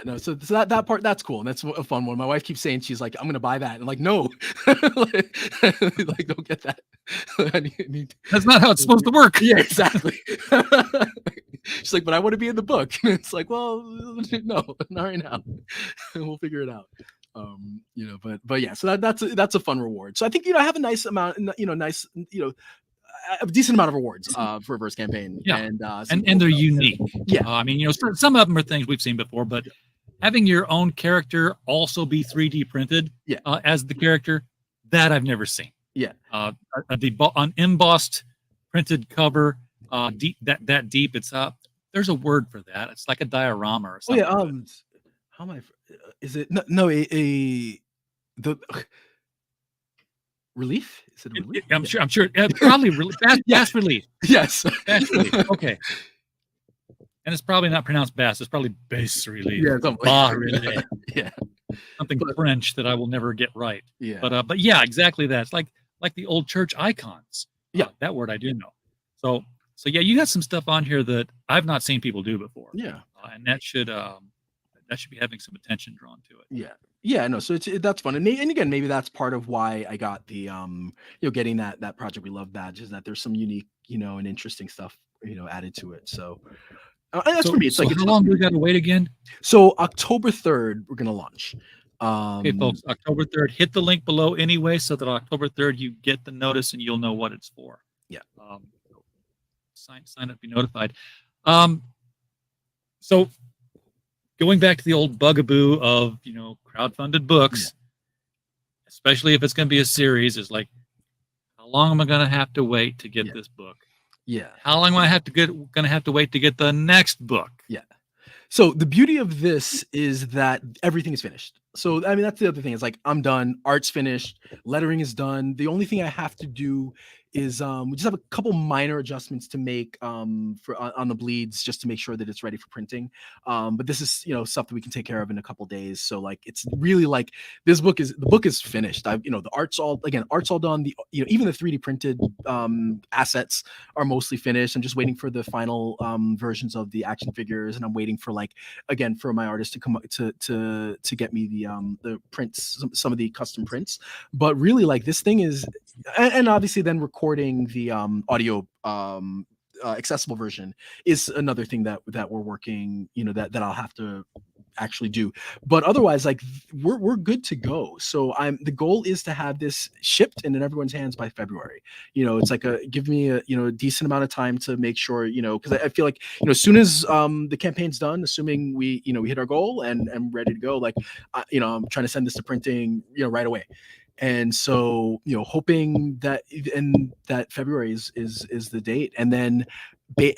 no. So that part, that's cool. And that's a fun one. My wife keeps saying, she's like, "I'm going to buy that." And like, no, like, don't get that. That's not how it's supposed to work. Yeah, exactly. She's like, "But I want to be in the book." And it's like, well, no, not right now. We'll figure it out. But yeah, so that's a fun reward. So I think, I have a nice amount, a decent amount of rewards for reverse campaign. Yeah. And they're unique. Yeah. I mean, some of them are things we've seen before, but having your own character also be 3D printed as the character, that I've never seen. Yeah. An embossed printed cover, deep, that deep, it's up. There's a word for that. It's like a diorama or something. Oh yeah. How am I? Is it the relief? Is it a relief? I'm sure. Probably bass relief. Yes. Bass relief. Okay. And it's probably not pronounced bass. It's probably bass relief. Yeah. Relief. Yeah. Something French that I will never get right. Yeah. But yeah, exactly that. It's like the old church icons. Yeah. That word I do know. So yeah, you got some stuff on here that I've not seen people do before. Yeah. And that should be having some attention drawn to it. Yeah. Yeah, no, so that's fun. And again, maybe that's part of why I got the getting that Project We Love badge, is that there's some unique, and interesting stuff, added to it. So that's for me. It's like, how long do we got to wait again? So October 3rd, we're going to launch. Okay, folks, October 3rd, hit the link below anyway, so that October 3rd, you get the notice and you'll know what it's for. Yeah. Sign up, be notified. So going back to the old bugaboo of, crowdfunded books, especially if it's going to be a series, is like, how long am I going to have to wait to get this book? Yeah. How long am I going to have to wait to get the next book? Yeah. So the beauty of this is that everything is finished. So, I mean, that's the other thing. It's like, I'm done. Art's finished. Lettering is done. The only thing I have to do is we just have a couple minor adjustments to make on the bleeds, just to make sure that it's ready for printing. But this is stuff that we can take care of in a couple days. So like, it's really like, the book is finished. The art's all done. The even the 3D printed assets are mostly finished. I'm just waiting for the final versions of the action figures, and I'm waiting for for my artist to come to get me the prints, some of the custom prints. But really, like, this thing is, and obviously then recording the audio accessible version is another thing that we're working, that I'll have to actually do. But otherwise, like, we're good to go. So the goal is to have this shipped and in everyone's hands by February. It's like give me a decent amount of time to make sure, because I feel like, as soon as the campaign's done, assuming we hit our goal and ready to go, like, I'm trying to send this to printing, right away. And so, hoping that February is the date, and then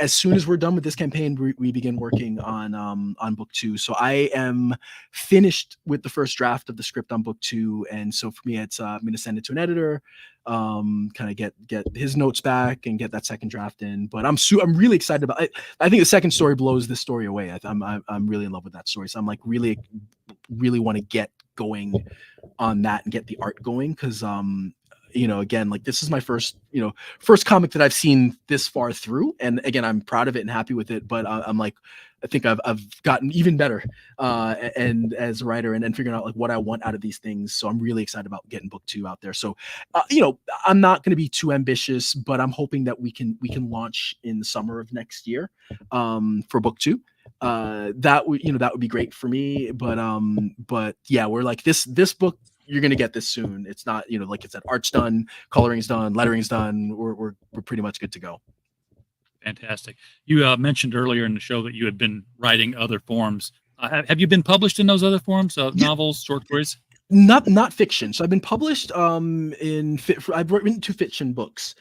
as soon as we're done with this campaign, we begin working on book 2. So I am finished with the first draft of the script on book 2, and so for me, it's I'm going to send it to an editor, kind of get his notes back and get that second draft in. But I'm really excited about it. I think the second story blows this story away. I'm really in love with that story, so I'm like really want to get going on that and get the art going, because again, like, this is my first comic that I've seen this far through, and again, I'm proud of it and happy with it, but I'm like, I think I've gotten even better and as a writer, and figuring out like what I want out of these things. So I'm really excited about getting book 2 out there. So I'm not going to be too ambitious, but I'm hoping that we can launch in the summer of next year for book 2. That would be great for me, but yeah, we're like, this book, you're gonna get this soon. It's not, like I said, art's done, coloring's done, lettering's done. We're pretty much good to go. Fantastic. You mentioned earlier in the show that you had been writing other forms. Have you been published in those other forms, novels, short stories? Not fiction. So I've been published I've written 2 fiction books.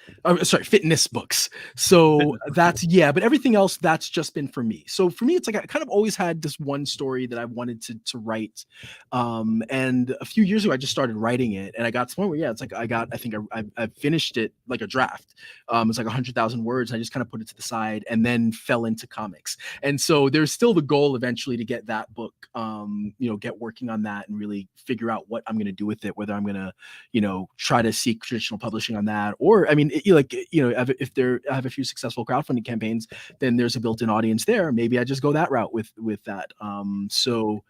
Fitness books. So that's, but everything else, that's just been for me. So for me, it's like I kind of always had this one story that I wanted to write. And a few years ago, I just started writing it, and I got to the point where, it's like I finished it like a draft. It's like 100,000 words. I just kind of put it to the side and then fell into comics. And so there's still the goal eventually to get that book, get working on that and really figure out what I'm going to do with it, whether I'm going to, try to seek traditional publishing on that, or, I mean, if I have a few successful crowdfunding campaigns, then there's a built-in audience there. Maybe I just go that route with that. So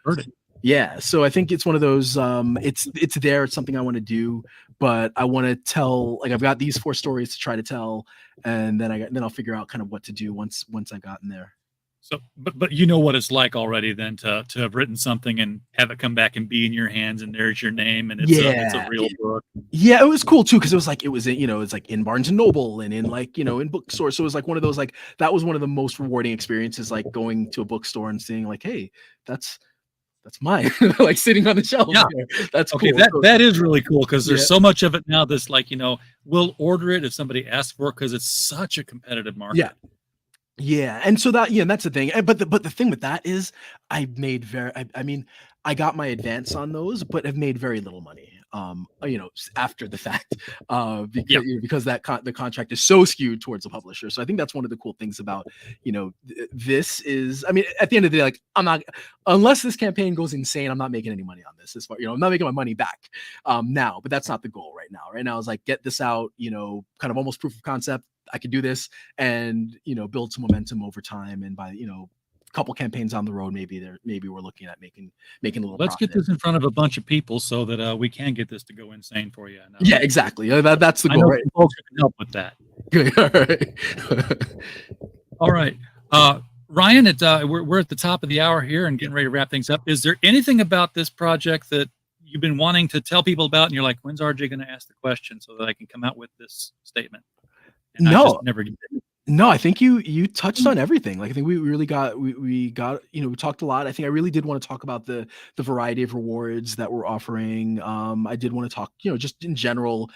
I think it's one of those, it's there. It's something I want to do, but I want to tell, like, I've got these 4 stories to try to tell, and then I'll figure out kind of what to do once I've gotten there. So, but you know what it's like already then to have written something and have it come back and be in your hands, and there's your name, and it's a real book. Yeah, it was cool too, because it's like in Barnes and Noble and in like, in bookstores. So it was like one of those, like, that was one of the most rewarding experiences, like going to a bookstore and seeing like, hey, that's mine, like sitting on the shelf. Yeah, that's okay. Cool. That is really cool, because there's so much of it now that's like, we'll order it if somebody asks for it, because it's such a competitive market. Yeah, and so that's the thing. But the thing with that is, I got my advance on those, but have made very little money. After the fact, because the contract is so skewed towards the publisher. So I think that's one of the cool things about, this is, I mean, at the end of the day, like, I'm not, unless this campaign goes insane, I'm not making any money on this. As far, I'm not making my money back now, but that's not the goal right now. Right now is like, get this out, kind of almost proof of concept. I could do this and, build some momentum over time. And by, a couple campaigns on the road, maybe we're looking at making a little. Let's get this in front of a bunch of people so that we can get this to go insane for you. Yeah, exactly. That's the goal. Right? Folks can help with that. Good. All right. Ryan, we're at the top of the hour here and getting ready to wrap things up. Is there anything about this project that you've been wanting to tell people about, and you're like, when's RJ going to ask the question so that I can come out with this statement? And no, never get it. No, I think you touched on everything. Like, I think we really got, we talked a lot. I think I really did want to talk about the variety of rewards that we're offering. I did want to talk, just in general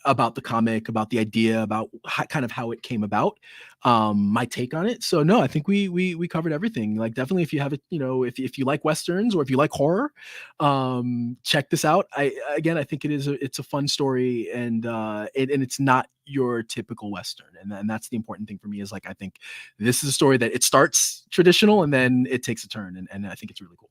about the comic, about the idea, about how it came about, my take on it. So no, I think we covered everything. Like, definitely, if you have it, if you like Westerns or if you like horror, check this out. I think it's a fun story, and it's not your typical Western. And that's the important thing for me, is like, I think this is a story that it starts traditional and then it takes a turn. And I think it's really cool.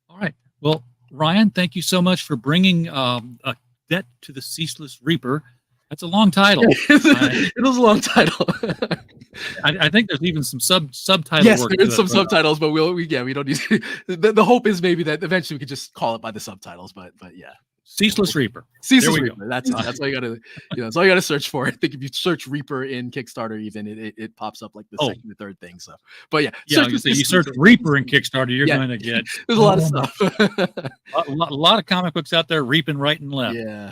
All right. Well, Ryan, thank you so much for bringing a Debt to the Ceaseless Reaper. That's a long title. It was a long title. I think there's even some subtitle. Yes, work there's some subtitles, but we don't need to. The hope is maybe that eventually we could just call it by the subtitles. But yeah. Ceaseless Reaper. Ceaseless Reaper. That's all you gotta. That's all you gotta search for. I think if you search Reaper in Kickstarter, even it pops up like the second or third thing. So, but yeah, you search Reaper in Kickstarter, you're going to get. There's a lot of stuff. a lot of comic books out there reaping right and left. Yeah.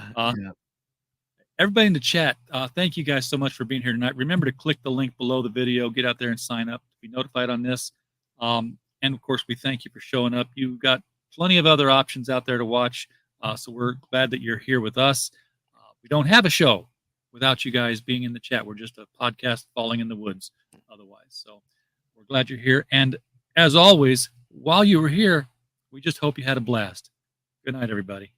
Everybody in the chat, thank you guys so much for being here tonight. Remember to click the link below the video, get out there and sign up to be notified on this. And of course, we thank you for showing up. You've got plenty of other options out there to watch. So we're glad that you're here with us. We don't have a show without you guys being in the chat. We're just a podcast falling in the woods otherwise. So we're glad you're here. And as always, while you were here, we just hope you had a blast. Good night, everybody.